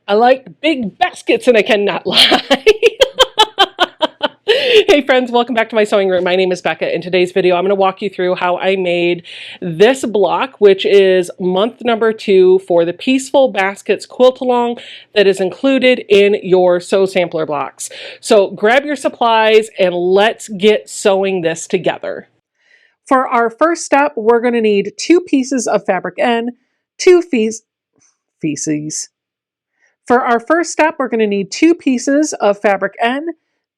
I like big baskets and I cannot lie. Hey friends, welcome back to my sewing room. My name is Becca. In today's video, I'm going to walk you through how I made this block, which is month number 2 for the Pieceful Baskets quilt along that is included in your sew sampler blocks. So grab your supplies and let's get sewing this together. For our first step, we're going to need 2 pieces of fabric N, 2 feces. For our first step, we're going to need 2 pieces of fabric N,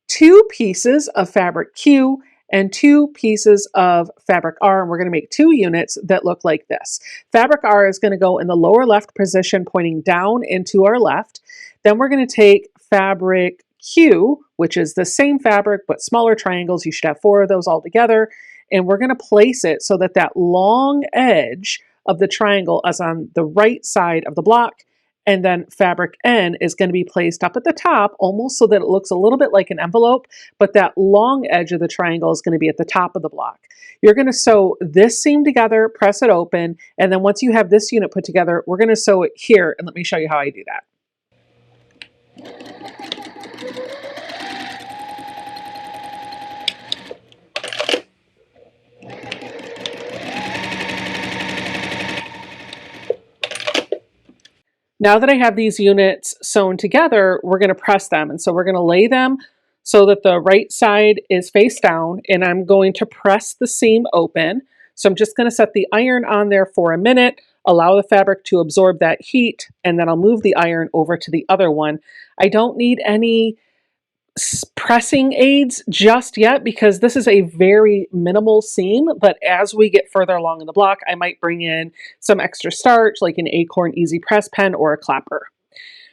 2 pieces of fabric Q, and 2 pieces of fabric R, and we're going to make 2 units that look like this. Fabric R is going to go in the lower left position pointing down into our left. Then we're going to take fabric Q, which is the same fabric but smaller triangles. You should have 4 of those all together, and we're going to place it so that that long edge of the triangle is on the right side of the block. And then fabric N is going to be placed up at the top, almost so that it looks a little bit like an envelope, but that long edge of the triangle is going to be at the top of the block. You're going to sew this seam together, press it open, and then once you have this unit put together, we're going to sew it here, and let me show you how I do that. Now that I have these units sewn together, we're going to press them. And so we're going to lay them so that the right side is face down, and I'm going to press the seam open. So I'm just going to set the iron on there for a minute, allow the fabric to absorb that heat, and then I'll move the iron over to the other one. I don't need any pressing aids just yet because this is a very minimal seam, but as we get further along in the block, I might bring in some extra starch like an Acorn Easy Press pen or a clapper.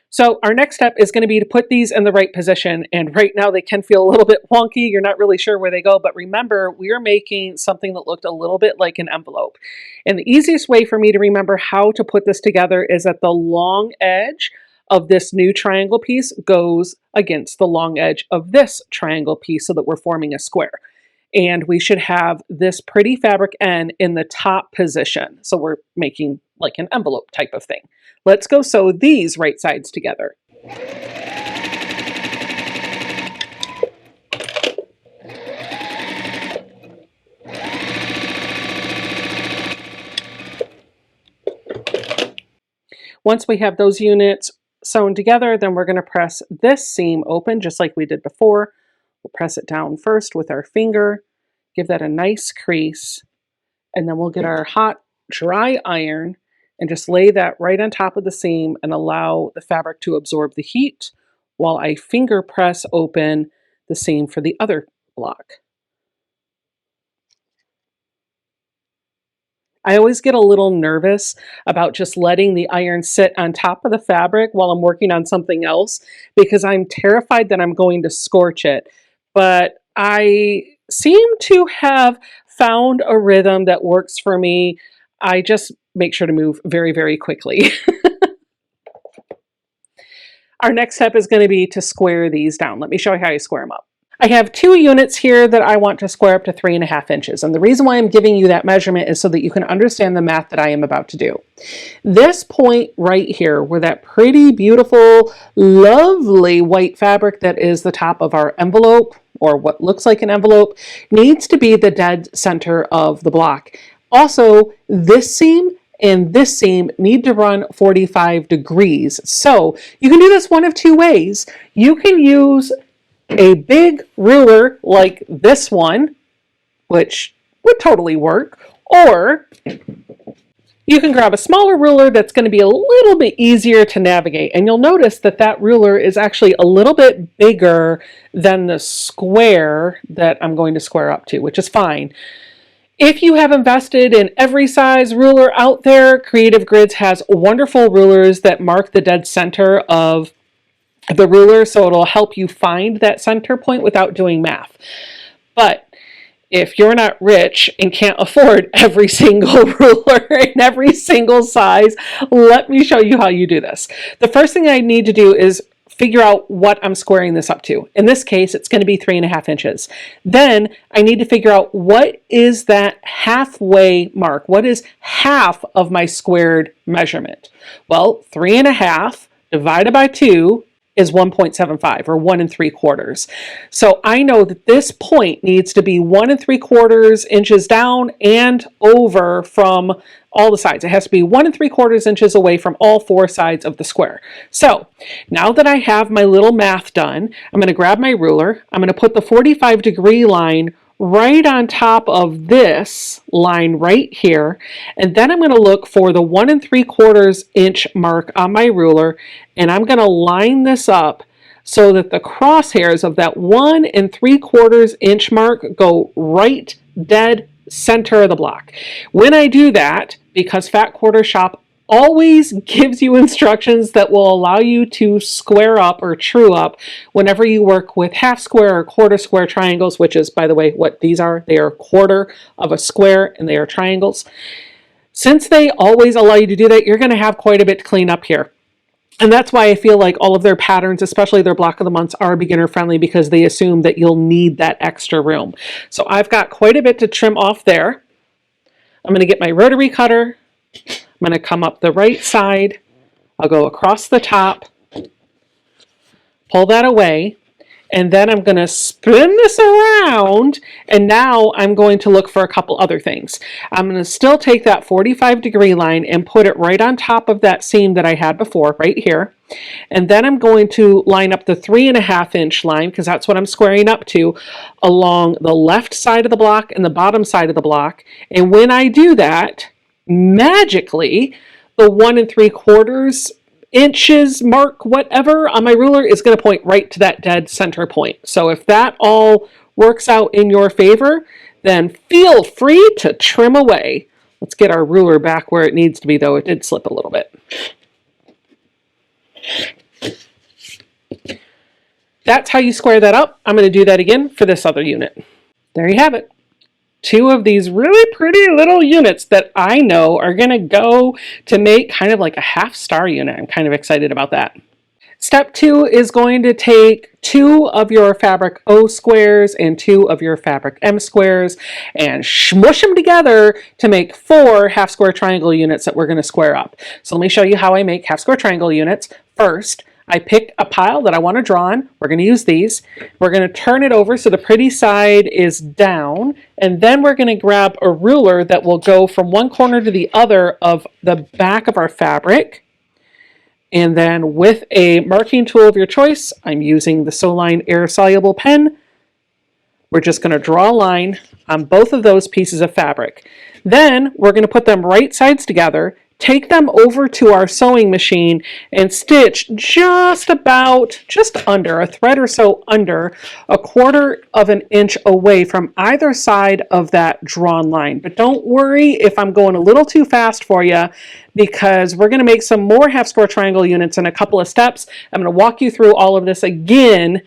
So our next step is going to be to put these in the right position, and right now they can feel a little bit wonky. You're not really sure where they go, but remember, we are making something that looked a little bit like an envelope. And the easiest way for me to remember how to put this together is that the long edge of this new triangle piece goes against the long edge of this triangle piece so that we're forming a square. And we should have this pretty fabric N in the top position. So we're making like an envelope type of thing. Let's go sew these right sides together. Once we have those units sewn together, then we're going to press this seam open just like we did before. We'll press it down first with our finger, give that a nice crease, and then we'll get our hot, dry iron and just lay that right on top of the seam and allow the fabric to absorb the heat while I finger press open the seam for the other block. I always get a little nervous about just letting the iron sit on top of the fabric while I'm working on something else because I'm terrified that I'm going to scorch it. But I seem to have found a rhythm that works for me. I just make sure to move very, very quickly. Our next step is going to be to square these down. Let me show you how you square them up. I have 2 units here that I want to square up to 3.5 inches. And the reason why I'm giving you that measurement is so that you can understand the math that I am about to do. This point right here, where that pretty, beautiful, lovely white fabric that is the top of our envelope, or what looks like an envelope, needs to be the dead center of the block. Also, this seam and this seam need to run 45 degrees. So you can do this one of 2 ways. You can use a big ruler like this one, which would totally work, or you can grab a smaller ruler that's going to be a little bit easier to navigate, and you'll notice that that ruler is actually a little bit bigger than the square that I'm going to square up to, which is fine. If you have invested in every size ruler out there, Creative Grids has wonderful rulers that mark the dead center of the ruler, so it'll help you find that center point without doing math. But if you're not rich and can't afford every single ruler in every single size, let me show you how you do this. The first thing I need to do is figure out what I'm squaring this up to. In this case, it's going to be 3.5 inches. Then I need to figure out what is that halfway mark. What is half of my squared measurement? Well, 3.5 divided by 2 is 1.75 or 1 3/4. So I know that this point needs to be 1 3/4 inches down and over from all the sides. It has to be 1 3/4 inches away from all 4 sides of the square. So now that I have my little math done, I'm going to grab my ruler. I'm going to put the 45-degree line right on top of this line right here, and then I'm going to look for the 1 3/4 inch mark on my ruler, and I'm going to line this up so that the crosshairs of that 1 3/4 inch mark go right dead center of the block. When I do that, because Fat Quarter Shop always gives you instructions that will allow you to square up or true up whenever you work with half square or quarter square triangles, which is, by the way, what these are. They are a quarter of a square and they are triangles. Since they always allow you to do that, you're going to have quite a bit to clean up here. And that's why I feel like all of their patterns, especially their block of the months, are beginner friendly, because they assume that you'll need that extra room. So I've got quite a bit to trim off there. I'm going to get my rotary cutter. I'm going to come up the right side. I'll go across the top, pull that away, and then I'm going to spin this around, and now I'm going to look for a couple other things. I'm going to still take that 45-degree line and put it right on top of that seam that I had before, right here. And then I'm going to line up the 3.5 inch line, because that's what I'm squaring up to, along the left side of the block and the bottom side of the block. And when I do that, magically, the 1 3/4 inches mark, whatever, on my ruler is going to point right to that dead center point. So if that all works out in your favor, then feel free to trim away. Let's get our ruler back where it needs to be, though. It did slip a little bit. That's how you square that up. I'm going to do that again for this other unit. There you have it. 2 of these really pretty little units that I know are going to go to make kind of like a half-star unit. I'm kind of excited about that. Step 2 is going to take 2 of your fabric O squares and 2 of your fabric M squares and smush them together to make 4 half-square triangle units that we're going to square up. So let me show you how I make half-square triangle units. First, I pick a pile that I want to draw on. We're going to use these. We're going to turn it over so the pretty side is down, and then we're going to grab a ruler that will go from one corner to the other of the back of our fabric. And then with a marking tool of your choice, I'm using the Soline Air Soluble pen, we're just going to draw a line on both of those pieces of fabric. Then we're going to put them right sides together, take them over to our sewing machine, and stitch just under a thread or so under 1/4 inch away from either side of that drawn line. But don't worry if I'm going a little too fast for you, because we're going to make some more half square triangle units in a couple of steps. I'm going to walk you through all of this again,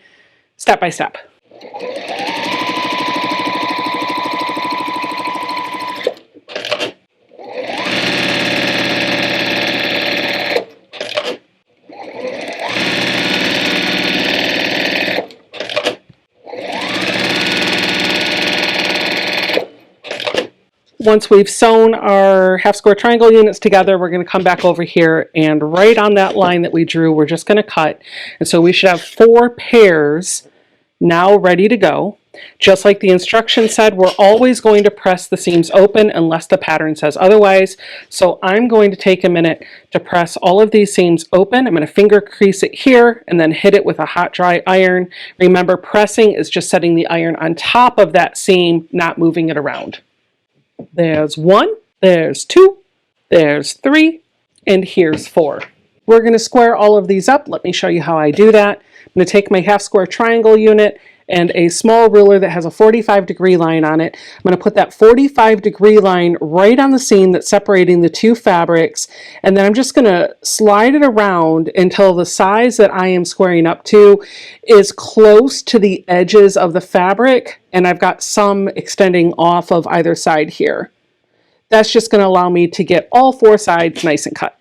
step by step. Once we've sewn our half square triangle units together, we're going to come back over here, and right on that line that we drew, we're just going to cut. And so we should have 4 pairs now ready to go. Just like the instruction said, we're always going to press the seams open unless the pattern says otherwise. So I'm going to take a minute to press all of these seams open. I'm going to finger crease it here and then hit it with a hot dry iron. Remember, pressing is just setting the iron on top of that seam, not moving it around. There's 1, there's 2, there's 3, and here's 4. We're going to square all of these up. Let me show you how I do that. I'm going to take my half square triangle unit and a small ruler that has a 45-degree line on it. I'm going to put that 45-degree line right on the seam that's separating the 2 fabrics, and then I'm just going to slide it around until the size that I am squaring up to is close to the edges of the fabric, and I've got some extending off of either side here. That's just going to allow me to get all 4 sides nice and cut.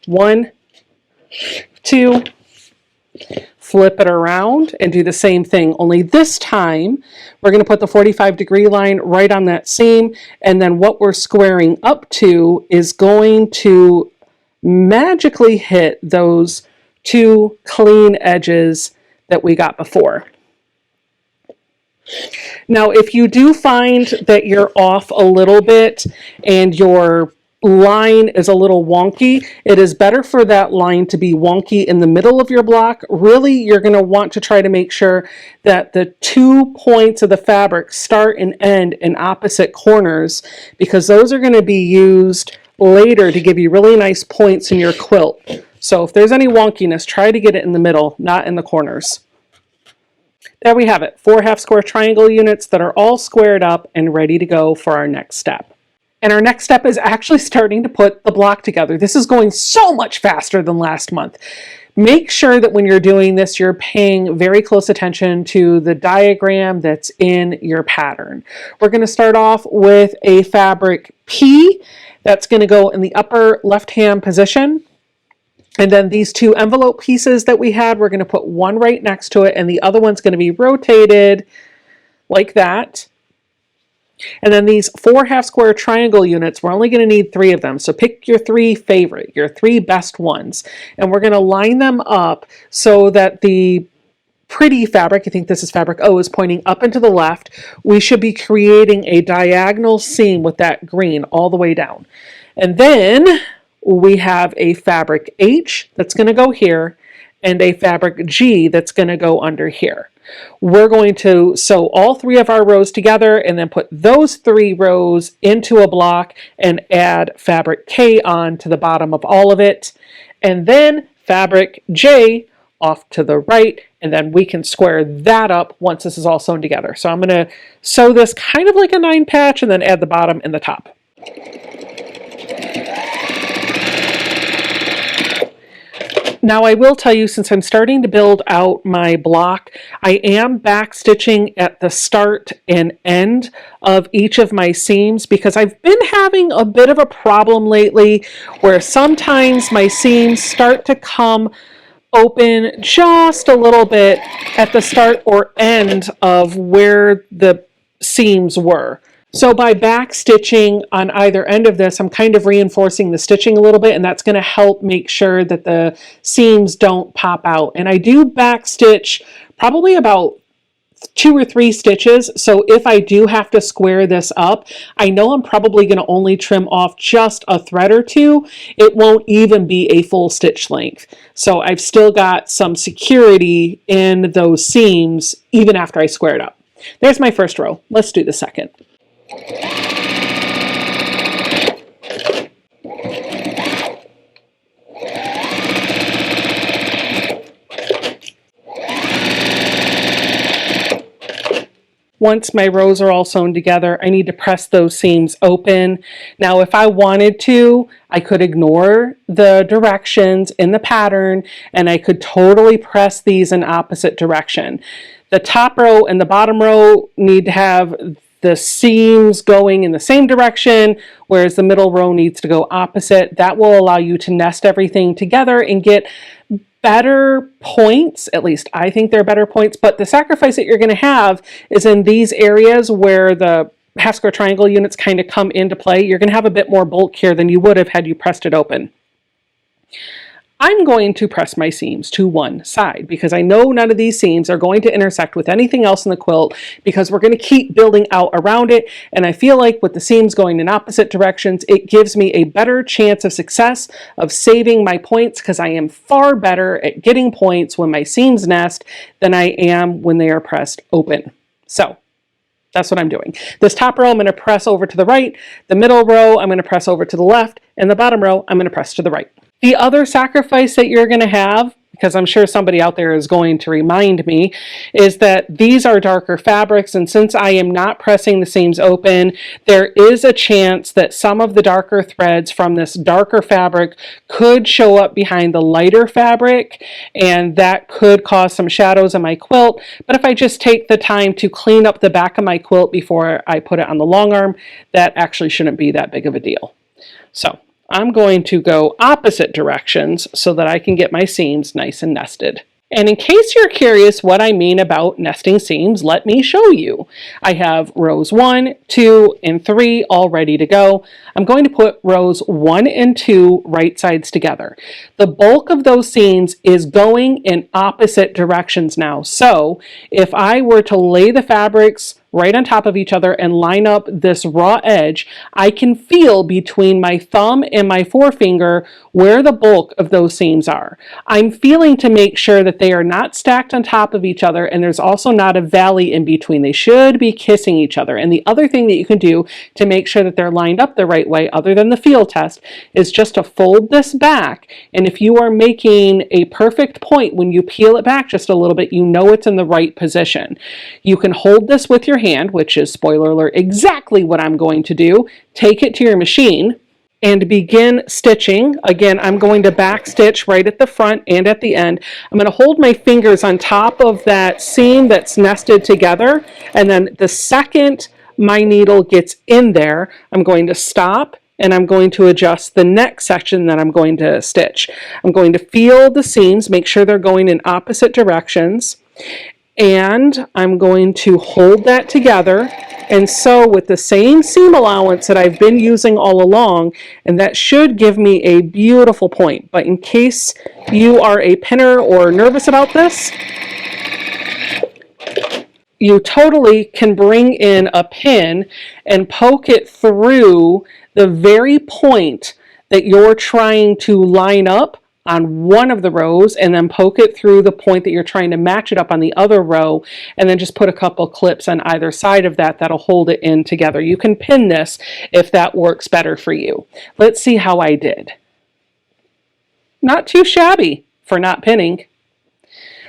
1, 2, flip it around and do the same thing, only this time we're going to put the 45-degree line right on that seam, and then what we're squaring up to is going to magically hit those two clean edges that we got before. Now, if you do find that you're off a little bit and your line is a little wonky, it is better for that line to be wonky in the middle of your block. Really, you're going to want to try to make sure that the 2 points of the fabric start and end in opposite corners, because those are going to be used later to give you really nice points in your quilt. So if there's any wonkiness, try to get it in the middle, not in the corners. There we have it, 4 half square triangle units that are all squared up and ready to go for our next step. And our next step is actually starting to put the block together. This is going so much faster than last month. Make sure that when you're doing this, you're paying very close attention to the diagram that's in your pattern. We're going to start off with a fabric P that's going to go in the upper left-hand position. And then these 2 envelope pieces that we had, we're going to put one right next to it, and the other one's going to be rotated like that. And then these 4 half square triangle units, we're only going to need 3 of them. So pick your 3 favorite, your 3 best ones. And we're going to line them up so that the pretty fabric, I think this is fabric O, is pointing up and to the left. We should be creating a diagonal seam with that green all the way down. And then we have a fabric H that's going to go here and a fabric G that's going to go under here. We're going to sew all 3 of our rows together and then put those 3 rows into a block and add fabric K on to the bottom of all of it. And then fabric J off to the right, and then we can square that up once this is all sewn together. So I'm going to sew this kind of like a 9 patch and then add the bottom and the top. Now I will tell you, since I'm starting to build out my block, I am back stitching at the start and end of each of my seams, because I've been having a bit of a problem lately where sometimes my seams start to come open just a little bit at the start or end of where the seams were. So by back stitching on either end of this, I'm kind of reinforcing the stitching a little bit, and that's going to help make sure that the seams don't pop out. And I do back stitch probably about 2 or 3 stitches. So if I do have to square this up, I know I'm probably going to only trim off just a thread or 2. It won't even be a full stitch length. So I've still got some security in those seams even after I square it up. There's my first row. Let's do the second. Once my rows are all sewn together, I need to press those seams open. Now, if I wanted to, I could ignore the directions in the pattern and I could totally press these in opposite direction. The top row and the bottom row need to have the seams going in the same direction, whereas the middle row needs to go opposite. That will allow you to nest everything together and get better points. At least I think they're better points, but the sacrifice that you're going to have is in these areas where the half square triangle units kind of come into play. You're going to have a bit more bulk here than you would have had you pressed it open. I'm going to press my seams to one side because I know none of these seams are going to intersect with anything else in the quilt, because we're going to keep building out around it. And I feel like with the seams going in opposite directions, it gives me a better chance of success of saving my points, because I am far better at getting points when my seams nest than I am when they are pressed open. So that's what I'm doing. This top row, I'm going to press over to the right. The middle row, I'm going to press over to the left. And the bottom row, I'm going to press to the right. The other sacrifice that you're going to have, because I'm sure somebody out there is going to remind me, is that these are darker fabrics, and since I am not pressing the seams open, there is a chance that some of the darker threads from this darker fabric could show up behind the lighter fabric, and that could cause some shadows on my quilt. But if I just take the time to clean up the back of my quilt before I put it on the long arm, that actually shouldn't be that big of a deal. So I'm going to go opposite directions so that I can get my seams nice and nested. And in case you're curious what I mean about nesting seams, let me show you. I have rows 1, 2, and 3 all ready to go. I'm going to put rows 1 and 2 right sides together. The bulk of those seams is going in opposite directions now. So if I were to lay the fabrics right on top of each other and line up this raw edge, I can feel between my thumb and my forefinger where the bulk of those seams are. I'm feeling to make sure that they are not stacked on top of each other, and there's also not a valley in between. They should be kissing each other. And the other thing that you can do to make sure that they're lined up the right way, other than the feel test, is just to fold this back. And if you are making a perfect point, when you peel it back just a little bit, you know it's in the right position. You can hold this with your hand, which is, spoiler alert, exactly what I'm going to do. Take it to your machine and begin stitching. Again, I'm going to back stitch right at the front and at the end. I'm going to hold my fingers on top of that seam that's nested together, and then the second my needle gets in there, I'm going to stop and I'm going to adjust the next section that I'm going to stitch. I'm going to feel the seams, make sure they're going in opposite directions, and I'm going to hold that together and sew with the same seam allowance that I've been using all along, and that should give me a beautiful point. But in case you are a pinner or nervous about this, you totally can bring in a pin and poke it through the very point that you're trying to line up on one of the rows, and then poke it through the point that you're trying to match it up on the other row, and then just put a couple clips on either side of that that'll hold it in together. You can pin this if that works better for you. Let's see how I did. Not too shabby for not pinning.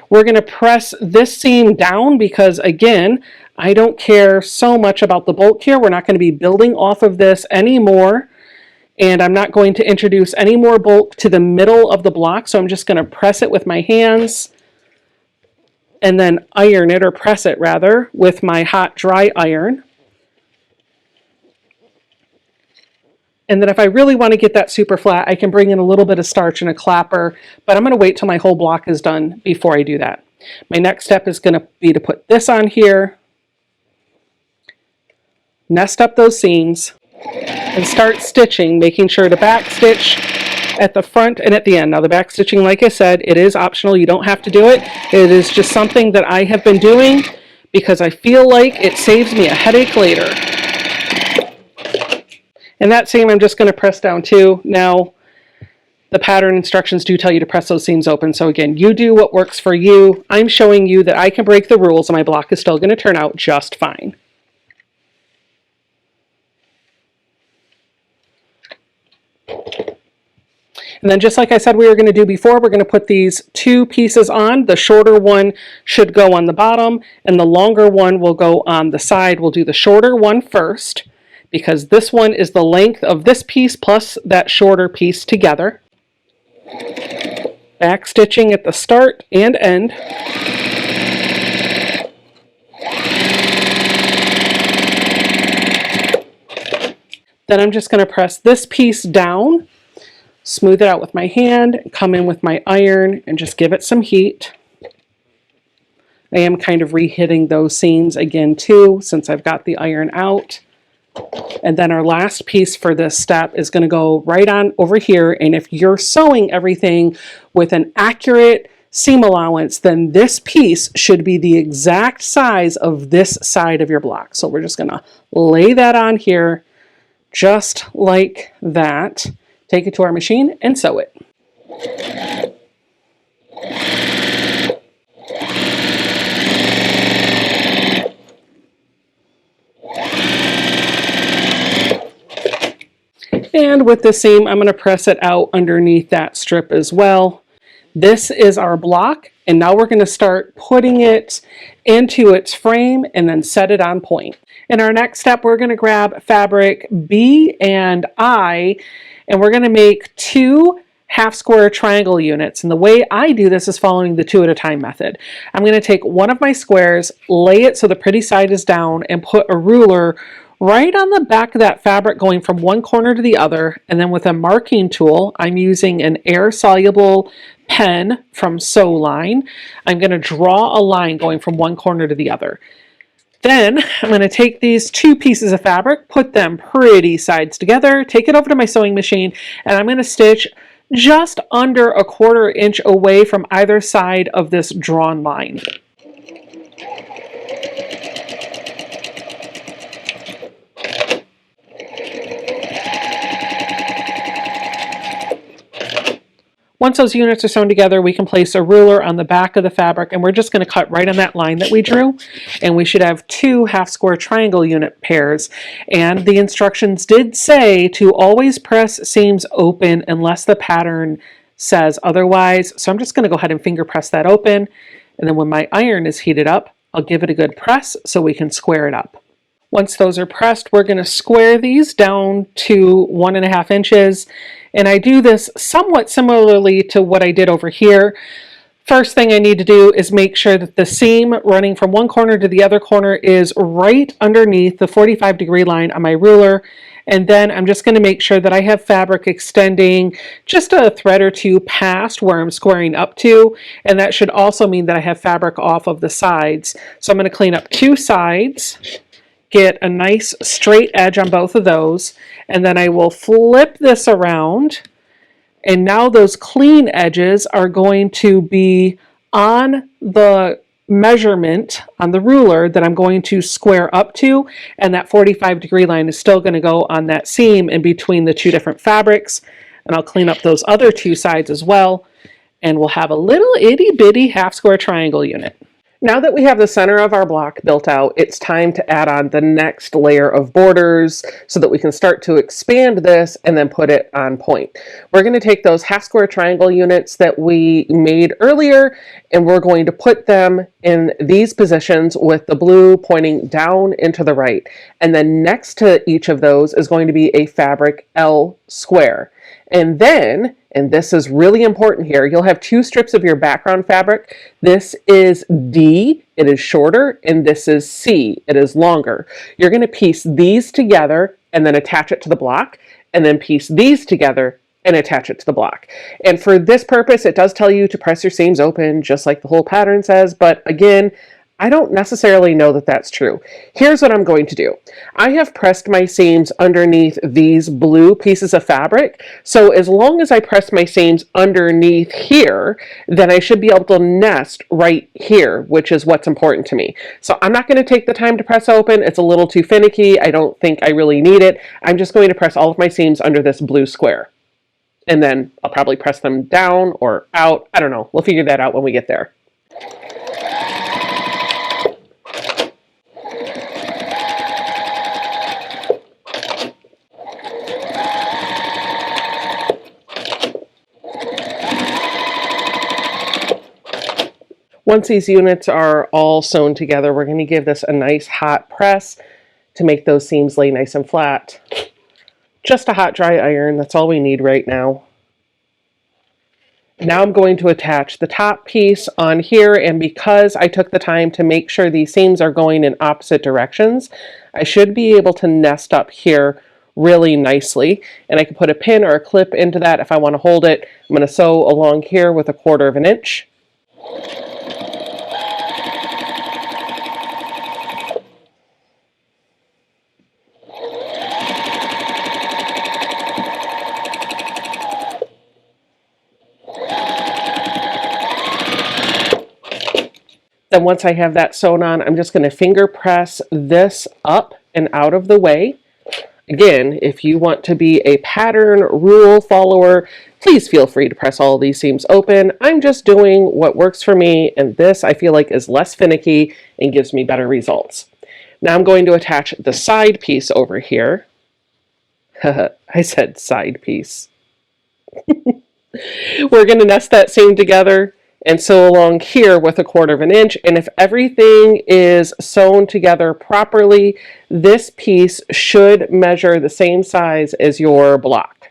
We're going to press this seam down because, again, I don't care so much about the bulk here. We're not going to be building off of this anymore. And I'm not going to introduce any more bulk to the middle of the block, so I'm just going to press it with my hands and then iron it, or press it rather, with my hot dry iron. And then if I really want to get that super flat, I can bring in a little bit of starch and a clapper, but I'm going to wait till my whole block is done before I do that. My next step is going to be to put this on here, nest up those seams, and start stitching, making sure to back stitch at the front and at the end. Now the back stitching, like I said, it is optional. You don't have to do it. It is just something that I have been doing because I feel like it saves me a headache later. And that seam I'm just going to press down too. Now the pattern instructions do tell you to press those seams open. So again, you do what works for you. I'm showing you that I can break the rules and my block is still going to turn out just fine. And then just like I said we were going to do before, we're going to put these two pieces on. The shorter one should go on the bottom and the longer one will go on the side. We'll do the shorter one first because this one is the length of this piece plus that shorter piece together. Back stitching at the start and end. Then I'm just going to press this piece down, smooth it out with my hand, come in with my iron and just give it some heat. I am kind of re-hitting those seams again too since I've got the iron out. And then our last piece for this step is going to go right on over here, and if you're sewing everything with an accurate seam allowance, then this piece should be the exact size of this side of your block. So we're just going to lay that on here just like that. Take it to our machine and sew it. And with the seam, I'm going to press it out underneath that strip as well. This is our block, and now we're going to start putting it into its frame and then set it on point. In our next step, we're going to grab fabric B and I, and we're going to make 2 half square triangle units. And the way I do this is following the 2 at a time method. I'm going to take one of my squares, lay it so the pretty side is down, and put a ruler right on the back of that fabric going from one corner to the other. And then with a marking tool, I'm using an air-soluble pen from sew line. I'm going to draw a line going from one corner to the other. Then I'm going to take these two pieces of fabric, put them pretty sides together, take it over to my sewing machine, and I'm going to stitch just under a 1/4 inch away from either side of this drawn line. Once those units are sewn together, we can place a ruler on the back of the fabric, and we're just going to cut right on that line that we drew, and we should have 2 half-square triangle unit pairs. And the instructions did say to always press seams open unless the pattern says otherwise, so I'm just going to go ahead and finger press that open, and then when my iron is heated up, I'll give it a good press so we can square it up. Once those are pressed, we're going to square these down to 1.5 inches. And I do this somewhat similarly to what I did over here. First thing I need to do is make sure that the seam running from one corner to the other corner is right underneath the 45-degree line on my ruler. And then I'm just going to make sure that I have fabric extending just a thread or two past where I'm squaring up to. And that should also mean that I have fabric off of the sides. So I'm going to clean up 2 sides, get a nice straight edge on both of those, and then I will flip this around, and now those clean edges are going to be on the measurement on the ruler that I'm going to square up to, and that 45-degree line is still going to go on that seam in between the 2 different fabrics. And I'll clean up those other 2 sides as well, and we'll have a little itty-bitty half-square triangle unit. Now that we have the center of our block built out, it's time to add on the next layer of borders so that we can start to expand this and then put it on point. We're going to take those half-square triangle units that we made earlier, and we're going to put them in these positions with the blue pointing down into the right. And then next to each of those is going to be a fabric L square. And then, and this is really important here, you'll have 2 strips of your background fabric. This is D, it is shorter, and this is C, it is longer. You're going to piece these together and then attach it to the block, and then piece these together and attach it to the block. And for this purpose, it does tell you to press your seams open, just like the whole pattern says, but again, I don't necessarily know that that's true. Here's what I'm going to do. I have pressed my seams underneath these blue pieces of fabric, so as long as I press my seams underneath here, then I should be able to nest right here, which is what's important to me. So I'm not going to take the time to press open. It's a little too finicky. I don't think I really need it. I'm just going to press all of my seams under this blue square. And then I'll probably press them down or out. I don't know. We'll figure that out when we get there. Once these units are all sewn together, we're going to give this a nice hot press to make those seams lay nice and flat. Just a hot dry iron, that's all we need right now. Now I'm going to attach the top piece on here, and because I took the time to make sure these seams are going in opposite directions, I should be able to nest up here really nicely. And I can put a pin or a clip into that if I want to hold it. I'm going to sew along here with a 1/4 inch. Then once I have that sewn on, I'm just going to finger press this up and out of the way. Again, if you want to be a pattern rule follower, please feel free to press all of these seams open. I'm just doing what works for me, and this I feel like is less finicky and gives me better results. Now I'm going to attach the side piece over here. I said side piece. We're going to nest that seam together and sew along here with a 1/4 inch. And if everything is sewn together properly, this piece should measure the same size as your block.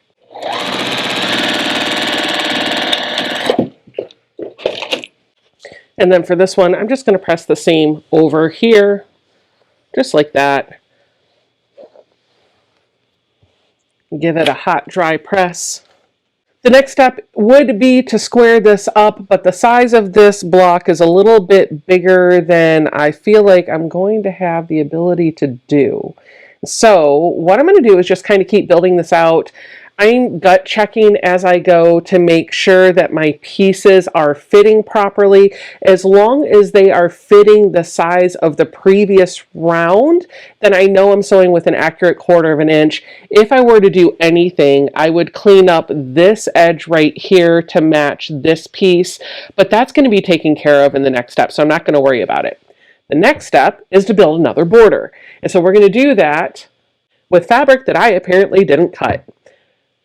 And then for this one, I'm just going to press the seam over here, just like that. Give it a hot, dry press. The next step would be to square this up, but the size of this block is a little bit bigger than I feel like I'm going to have the ability to do. So what I'm going to do is just kind of keep building this out. I'm gut checking as I go to make sure that my pieces are fitting properly. As long as they are fitting the size of the previous round, then I know I'm sewing with an accurate 1/4 of an inch. If I were to do anything, I would clean up this edge right here to match this piece, but that's going to be taken care of in the next step, so I'm not going to worry about it. The next step is to build another border. And so we're going to do that with fabric that I apparently didn't cut.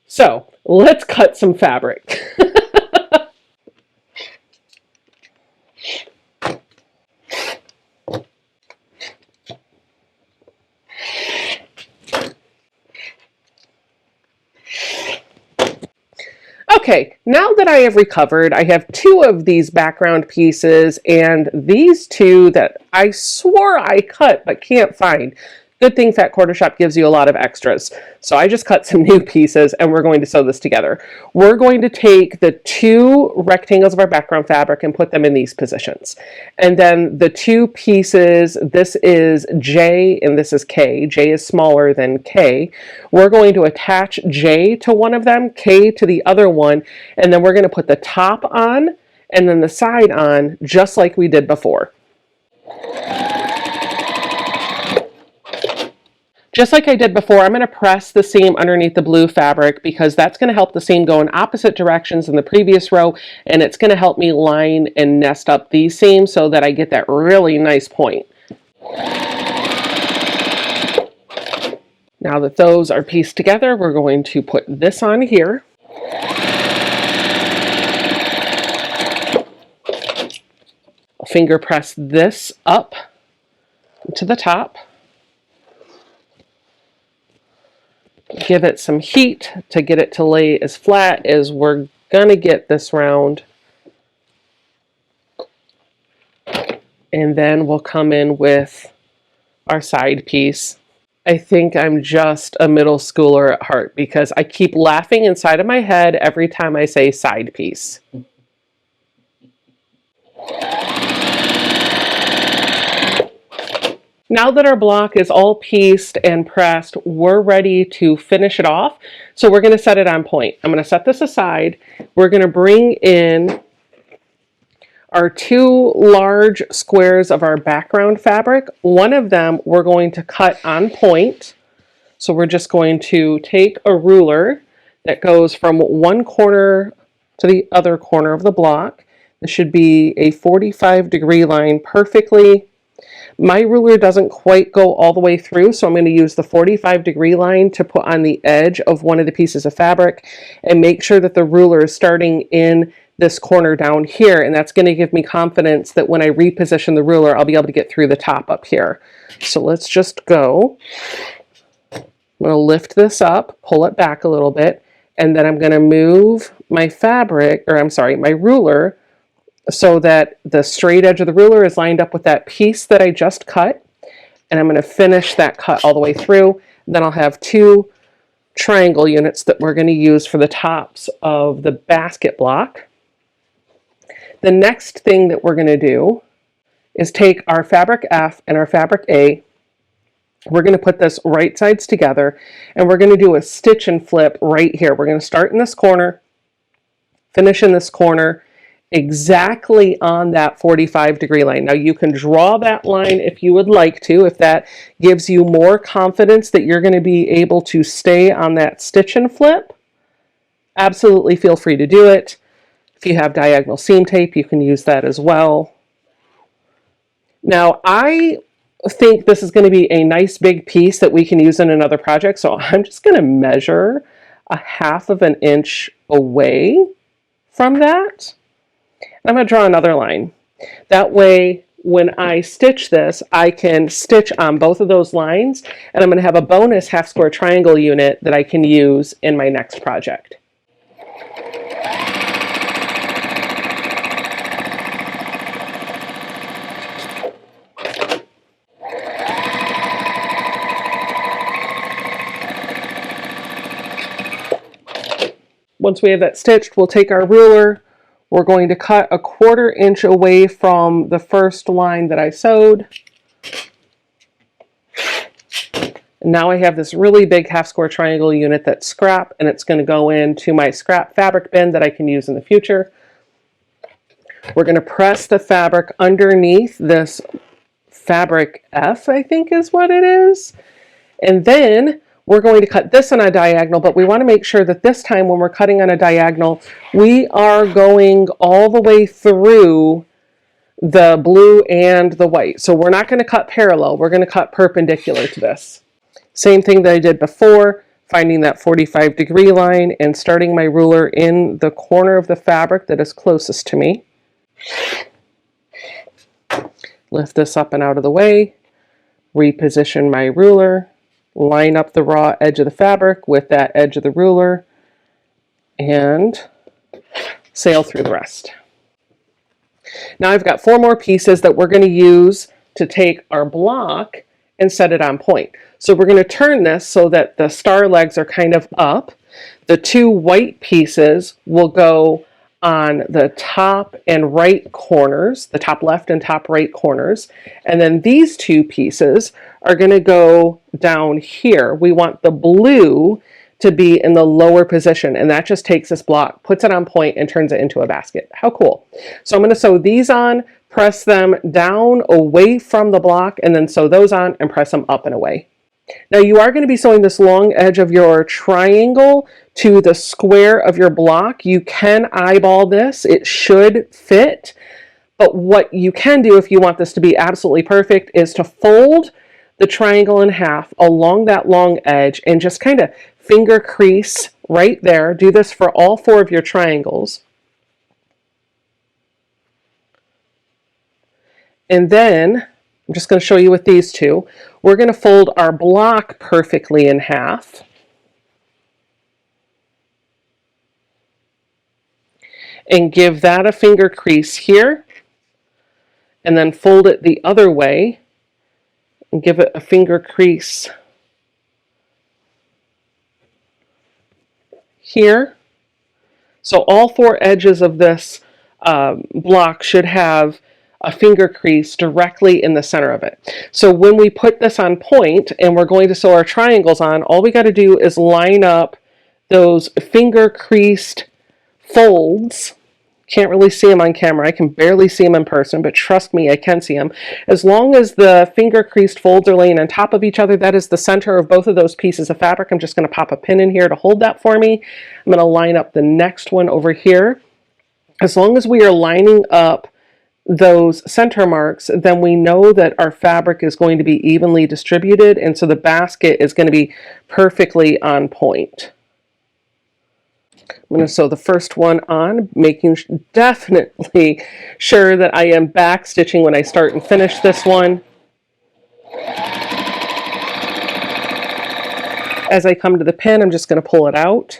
So let's cut some fabric. Okay, now that I have recovered, I have 2 of these background pieces and these 2 that I swore I cut but can't find. Good thing Fat Quarter Shop gives you a lot of extras. So I just cut some new pieces and we're going to sew this together. We're going to take the 2 rectangles of our background fabric and put them in these positions. And then the 2 pieces, this is J and this is K. J is smaller than K. We're going to attach J to one of them, K to the other one, and then we're going to put the top on and then the side on just like we did before. Just like I did before, I'm going to press the seam underneath the blue fabric because that's going to help the seam go in opposite directions in the previous row, and it's going to help me line and nest up these seams so that I get that really nice point. Now that those are pieced together, we're going to put this on here. Finger press this up to the top. Give it some heat to get it to lay as flat as we're gonna get this round. And then we'll come in with our side piece. I think I'm just a middle schooler at heart because I keep laughing inside of my head every time I say side piece. Now that our block is all pieced and pressed, we're ready to finish it off. So we're going to set it on point. I'm going to set this aside. We're going to bring in our 2 large squares of our background fabric. One of them we're going to cut on point. So we're just going to take a ruler that goes from one corner to the other corner of the block. This should be a 45-degree line perfectly. My ruler doesn't quite go all the way through, so I'm going to use the 45-degree line to put on the edge of one of the pieces of fabric and make sure that the ruler is starting in this corner down here, and that's going to give me confidence that when I reposition the ruler, I'll be able to get through the top up here. So let's just go. I'm going to lift this up, pull it back a little bit, and then I'm going to move my fabric, or I'm sorry, my ruler, so that the straight edge of the ruler is lined up with that piece that I just cut. And I'm going to finish that cut all the way through. Then I'll have 2 triangle units that we're going to use for the tops of the basket block. The next thing that we're going to do is take our fabric F and our fabric A. We're going to put this right sides together and we're going to do a stitch and flip right here. We're going to start in this corner, finish in this corner, exactly on that 45-degree line. Now you can draw that line if you would like to, if that gives you more confidence that you're going to be able to stay on that stitch and flip. Absolutely feel free to do it. If you have diagonal seam tape, you can use that as well. Now I think this is going to be a nice big piece that we can use in another project, so I'm just going to measure a 1/2 inch away from that. I'm going to draw another line. That way, when I stitch this, I can stitch on both of those lines, and I'm going to have a bonus 1/2 square triangle unit that I can use in my next project. Once we have that stitched, we'll take our ruler. We're going to cut a 1/4 inch away from the first line that I sewed. And now I have this really big half square triangle unit that's scrap, and it's going to go into my scrap fabric bin that I can use in the future. We're going to press the fabric underneath this fabric F, I think is what it is. And then we're going to cut this on a diagonal, but we want to make sure that this time when we're cutting on a diagonal, we are going all the way through the blue and the white. So we're not going to cut parallel, we're going to cut perpendicular to this. Same thing that I did before, finding that 45-degree line and starting my ruler in the corner of the fabric that is closest to me. Lift this up and out of the way, reposition my ruler, line up the raw edge of the fabric with that edge of the ruler, and sail through the rest. Now I've got 4 more pieces that we're going to use to take our block and set it on point. So we're going to turn this so that the star legs are kind of up. The 2 white pieces will go on the top and right corners, the top left and top right corners. And then these 2 pieces are going to go down here. We want the blue to be in the lower position, and that just takes this block, puts it on point, and turns it into a basket. How cool. So I'm going to sew these on, press them down away from the block, and then sew those on and press them up and away. Now you are going to be sewing this long edge of your triangle to the square of your block. You can eyeball this, it should fit, but what you can do if you want this to be absolutely perfect is to fold the triangle in half along that long edge and just kind of finger crease right there. Do this for all 4 of your triangles. And then I'm just going to show you with these 2. We're going to fold our block perfectly in half. And give that a finger crease here. And then fold it the other way and give it a finger crease here. So all 4 edges of this block should have a finger crease directly in the center of it. So when we put this on point and we're going to sew our triangles on, all we got to do is line up those finger creased folds. Can't really see them on camera. I can barely see them in person, but trust me, I can see them. As long as the finger creased folds are laying on top of each other, that is the center of both of those pieces of fabric. I'm just going to pop a pin in here to hold that for me. I'm going to line up the next one over here. As long as we are lining up those center marks, then we know that our fabric is going to be evenly distributed, and so the basket is going to be perfectly on point. I'm going to sew the first one on, making definitely sure that I am back stitching when I start and finish this one. As I come to the pin, I'm just going to pull it out.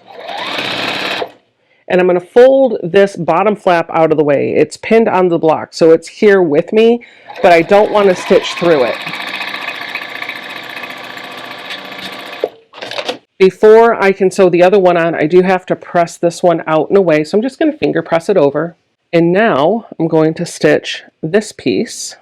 And I'm going to fold this bottom flap out of the way. It's pinned on the block, so it's here with me, but I don't want to stitch through it. Before I can sew the other one on, I do have to press this one out and away, so I'm just going to finger press it over. And now I'm going to stitch this piece.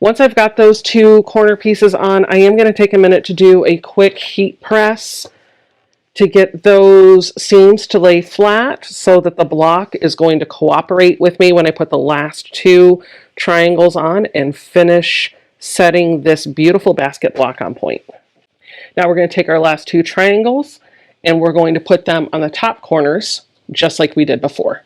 Once I've got those 2 corner pieces on, I am going to take a minute to do a quick heat press to get those seams to lay flat so that the block is going to cooperate with me when I put the last 2 triangles on and finish setting this beautiful basket block on point. Now we're going to take our last 2 triangles and we're going to put them on the top corners just like we did before.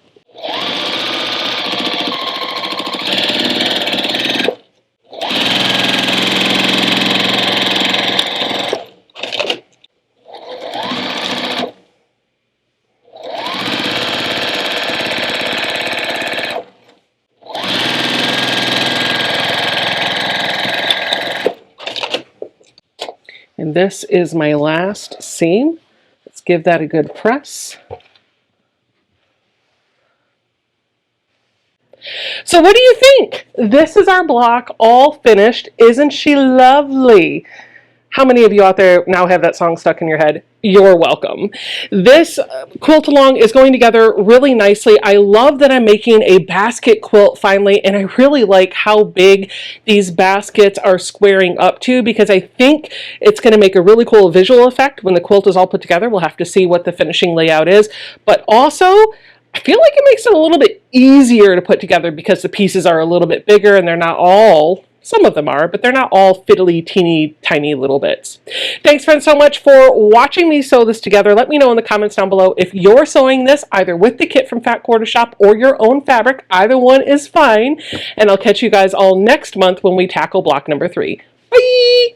And this is my last seam. Let's give that a good press. So what do you think? This is our block all finished. Isn't she lovely? How many of you out there now have that song stuck in your head? You're welcome. This quilt along is going together really nicely. I love that I'm making a basket quilt finally, and I really like how big these baskets are squaring up to, because I think it's going to make a really cool visual effect when the quilt is all put together. We'll have to see what the finishing layout is, but also I feel like it makes it a little bit easier to put together because the pieces are a little bit bigger and they're not all, some of them are, but they're not all fiddly, teeny, tiny little bits. Thanks, friends, so much for watching me sew this together. Let me know in the comments down below if you're sewing this either with the kit from Fat Quarter Shop or your own fabric. Either one is fine. And I'll catch you guys all next month when we tackle block number 3. Bye!